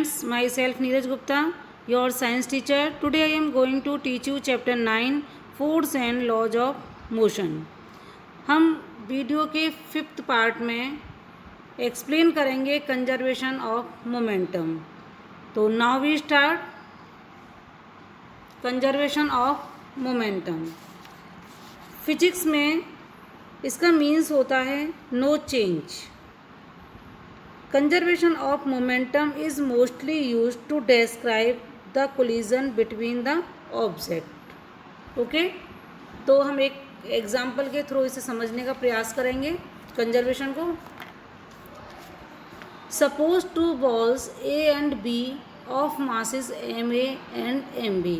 friends, myself Neeraj Gupta, your science teacher. Today I am going to teach you chapter 9 Force and Laws of Motion. हम video के 5th part में explain करेंगे conservation of momentum. तो now we start conservation of momentum. Physics में इसका means होता है no change. Conservation of momentum is mostly used to describe the collision between the object. Okay, तो हम एक एग्जाम्पल के थ्रू इसे समझने का प्रयास करेंगे कंजर्वेशन को. Suppose two balls A and B of masses ma and mb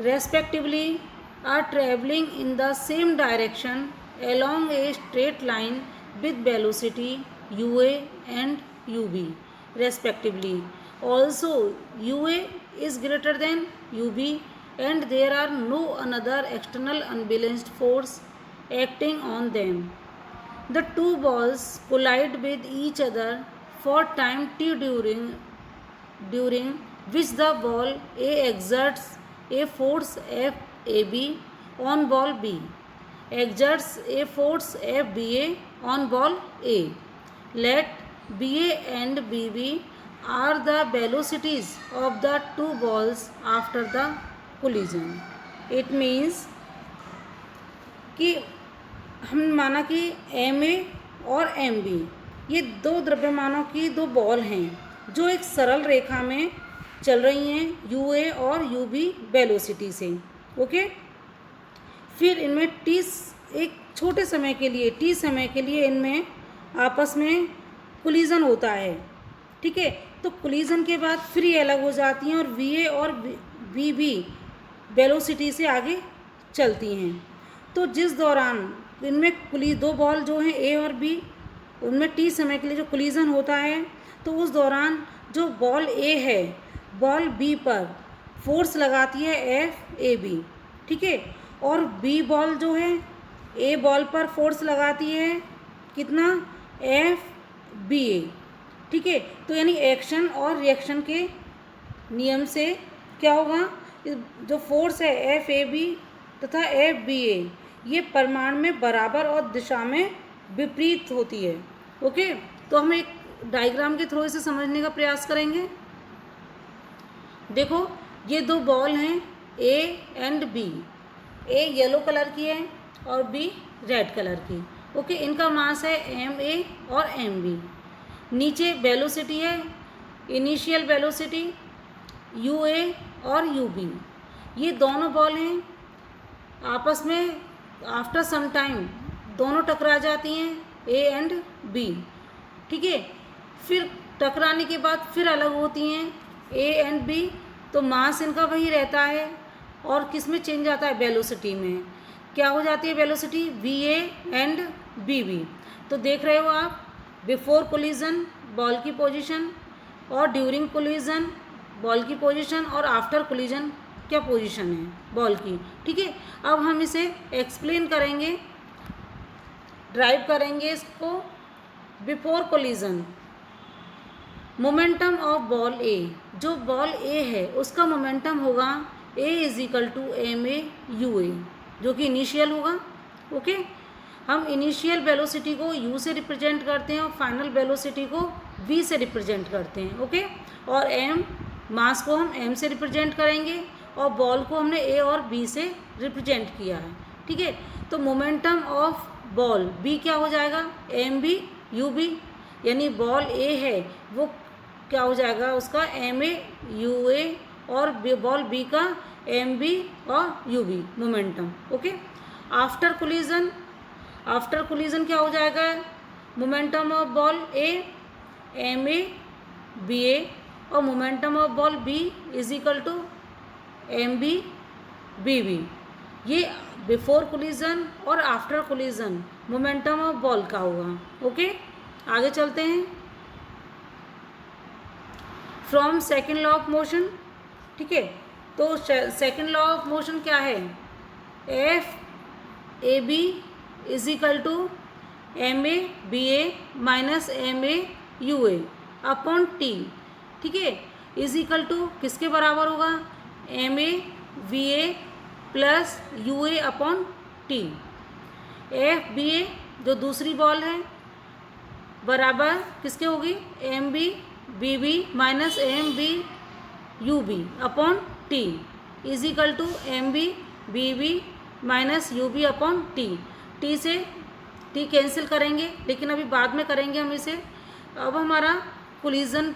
respectively are traveling in the same direction along a straight line with velocity ua and ub respectively. Also ua is greater than ub and there are no another external unbalanced force acting on them. The two balls collide with each other for time t during which the ball a exerts a force fab on ball b exerts a force fba on ball a. Let BA and BB are the velocities of the two balls after the collision. It means कि हम माना कि MA और MB ये दो द्रव्यमानों की दो ball हैं जो एक सरल रेखा में चल रही हैं UA और UB वेलोसिटी से. ओके, फिर इनमें एक छोटे समय के लिए T समय के लिए इनमें आपस में कोलिजन होता है. ठीक है, तो कोलिजन के बाद फिर ये अलग हो जाती हैं और VA और BB वेलोसिटी से आगे चलती हैं. तो जिस दौरान इनमें दो बॉल जो हैं A और B उनमें T समय के लिए जो कोलिजन होता है तो उस दौरान जो बॉल A है बॉल B पर फोर्स लगाती है FAB. ठीक है, और B बॉल जो है A बॉल पर फोर्स लगाती है कितना FBA. ठीक है, तो यानी एक्शन और रिएक्शन के नियम से क्या होगा, जो फोर्स है FAB तथा FBA ये परिमाण में बराबर और दिशा में विपरीत होती है. ओके, तो हम एक डायग्राम के थ्रू इसे समझने का प्रयास करेंगे. देखो, ये दो बॉल हैं A and B. A yellow colour की है और B रेड कलर की. ओके, इनका मास है MA और MB. नीचे वेलोसिटी है इनिशियल वेलोसिटी UA और UB. ये दोनों बॉल हैं आपस में आफ्टर सम टाइम दोनों टकरा जाती हैं A एंड B. ठीक है, फिर टकराने के बाद फिर अलग होती हैं A एंड B. तो मास इनका वही रहता है और किस में चेंज आता है, वेलोसिटी में. क्या हो जाती है वेलोसिटी, VA एंड BB. तो देख रहे हो आप बिफोर कोलिजन बॉल की पोजीशन और ड्यूरिंग कोलिजन बॉल की पोजीशन और आफ्टर कोलिजन क्या पोजीशन है बॉल की. ठीक है, अब हम इसे एक्सप्लेन करेंगे, ड्राइव करेंगे इसको. Before collision momentum of ball A, जो बॉल A है उसका मोमेंटम होगा A = MA UA जो कि इनिशियल होगा. ओके, हम इनिशियल वेलोसिटी को U से रिप्रेजेंट करते हैं और फाइनल वेलोसिटी को V से रिप्रेजेंट करते हैं. ओके, और M मास को हम M से रिप्रेजेंट करेंगे और बॉल को हमने A और B से रिप्रेजेंट किया है. ठीक है, तो मोमेंटम ऑफ बॉल B क्या हो जाएगा, MB UB. यानी बॉल A है वो क्या हो जाएगा उसका MA UA और बॉल B का MB और UB momentum. Okay, after collision क्या हो जाएगा, momentum of ball A MA BA और momentum of ball B = MB BB. ये बिफोर कोलिजन और after collision momentum of ball का होगा. ओके, आगे चलते हैं. From second law of motion. ठीक है, तो सेकेंड लॉ ऑफ मोशन क्या है, FAB = MA BA - MA UA upon T. ठीक है, इज इक्वल टू किसके बराबर होगा, M A V A plus U A upon T. F B A जो दूसरी बॉल है बराबर किसके होगी, M B B B minus M B U B upon T is equal to M B B B minus U B upon T. T से T cancel करेंगे, लेकिन अभी बाद में करेंगे हम इसे। अब हमारा कोलिजन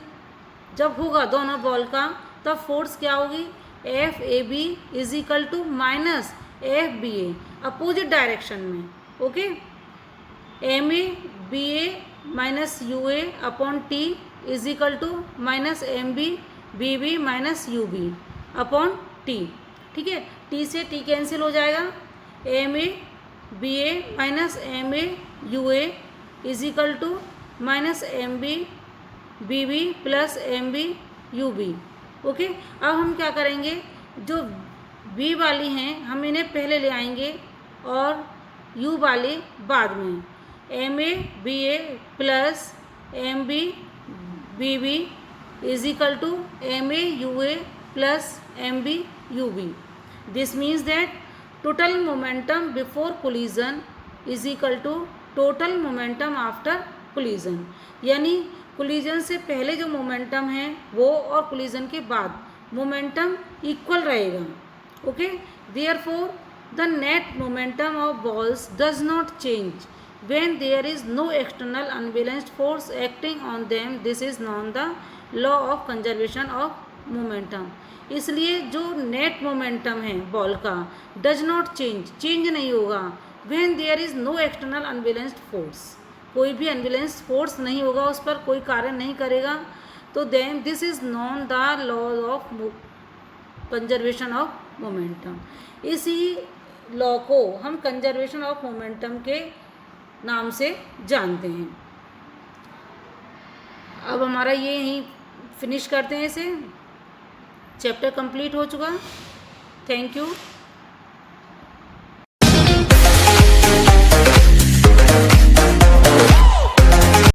जब होगा दोनों बॉल का, तब फोर्स क्या होगी, F A B is equal to minus F B A opposite direction में। Okay, M A B A minus U A upon T is equal to minus M B B B minus U B upon T. ठीक है, T से T cancel हो जाएगा, M A B A minus M A U A is equal to minus M B B B plus M B U B. Okay, अब हम क्या करेंगे, जो बी वाली हैं हम इन्हें पहले ले आएंगे और यू वाली बाद में। M A B A plus M B B B is equal to M A U A plus M B U B. This means that total momentum before collision is equal to total momentum after collision। यानी collision से पहले जो momentum है वो और collision के बाद momentum equal रहेगा। Okay, therefore the net momentum of balls does not change when there is no external unbalanced force acting on them। This is known the law of conservation of momentum। इसलिए जो net momentum है ball का does not change नहीं होगा when there is no external unbalanced force. कोई भी unbalanced force नहीं होगा, उस पर कोई कार्य नहीं करेगा। तो then this is known the law of conservation of momentum. इसी लॉ को हम कंजर्वेशन ऑफ मोमेंटम के नाम से जानते हैं। अब हमारा ये यहीं फिनिश करते हैं, इसे चैप्टर कंप्लीट हो चुका। Thank you.